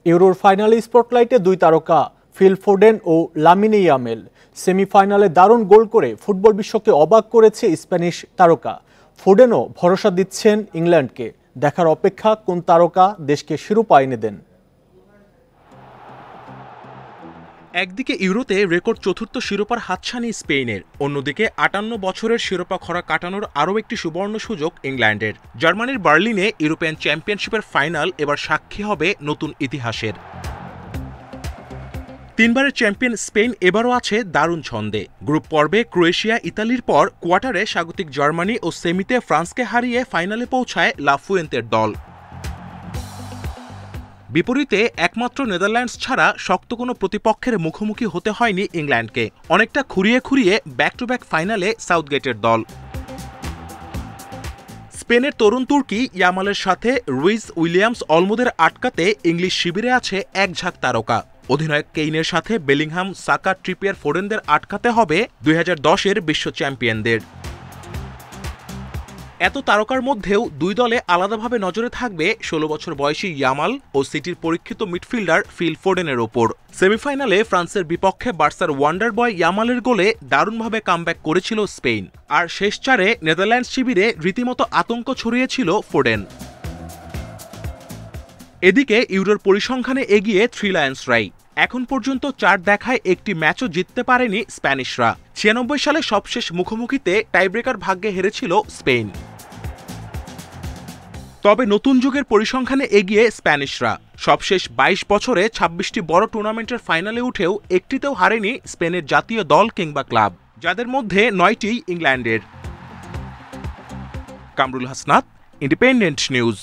ইউরোর ফাইনালে স্পটলাইটে দুই তারকা ফিল ফোডেন ও লামিনে ইয়ামাল। সেমিফাইনালে দারুণ গোল করে ফুটবল বিশ্বকে অবাক করেছে স্প্যানিশ তারকা। ফোডেনও ভরসা দিচ্ছেন ইংল্যান্ডকে। দেখার অপেক্ষা কোন তারকা দেশকে শিরোপা এনে দেন। একদিকে ইউরোতে রেকর্ড চতুর্থ শিরোপার হাতছানি স্পেনের, অন্যদিকে ৫৮ বছরের শিরোপা খরা কাটানোর আরও একটি সুবর্ণ সুযোগ ইংল্যান্ডের। জার্মানির বার্লিনে ইউরোপিয়ান চ্যাম্পিয়নশিপের ফাইনাল এবার সাক্ষী হবে নতুন ইতিহাসের। তিনবারের চ্যাম্পিয়ন স্পেন এবারও আছে দারুণ ছন্দে। গ্রুপ পর্বে ক্রোয়েশিয়া ইতালির পর কোয়ার্টারে স্বাগতিক জার্মানি ও সেমিতে ফ্রান্সকে হারিয়ে ফাইনালে পৌঁছায় লা ফুয়েন্তের দল। বিপরীতে একমাত্র নেদারল্যান্ডস ছাড়া শক্ত কোনো প্রতিপক্ষের মুখোমুখি হতে হয়নি ইংল্যান্ডকে। অনেকটা খুঁড়িয়ে খুঁড়িয়ে ব্যাক টু ব্যাক ফাইনালে সাউথগেটের দল। স্পেনের তরুণ তুর্কি ইয়ামালের সাথে রুইস উইলিয়ামস অলমোদের আটকাতে ইংলিশ শিবিরে আছে এক ঝাঁক তারকা। অধিনায়ক কেইনের সাথে বেলিংহাম, সাকা, ট্রিপিয়ার, ফোডেনদের আটকাতে হবে ২০১০-এর বিশ্ব চ্যাম্পিয়নদের। এত তারকার মধ্যেও দুই দলে আলাদাভাবে নজরে থাকবে ১৬ বছর বয়সী ইয়ামাল ও সিটির পরীক্ষিত মিডফিল্ডার ফিল ফোডেনের ওপর। সেমিফাইনালে ফ্রান্সের বিপক্ষে বার্সার ওয়ান্ডার বয় ইয়ামালের গোলে দারুণভাবে কামব্যাক করেছিল স্পেন। আর শেষ চারে নেদারল্যান্ডস শিবিরে রীতিমতো আতঙ্ক ছড়িয়েছিল ফোডেন। এদিকে ইউরোর পরিসংখ্যানে এগিয়ে থ্রি লায়ন্সরাই। এখন পর্যন্ত ৪ দেখায় একটি ম্যাচও জিততে পারেনি স্প্যানিশরা। ৯৬ সালে সবশেষ মুখোমুখিতে টাইব্রেকার ভাগ্যে হেরেছিল স্পেন। তবে নতুন যুগের পরিসংখ্যানে এগিয়ে স্প্যানিশরা। সবশেষ ২২ বছরে ২৬টি বড় টুর্নামেন্টের ফাইনালে উঠেও একটিতেও হারেনি স্পেনের জাতীয় দল কিংবা ক্লাব, যাদের মধ্যে ৯টি ইংল্যান্ডের। Kamrul Hasnat, independent news.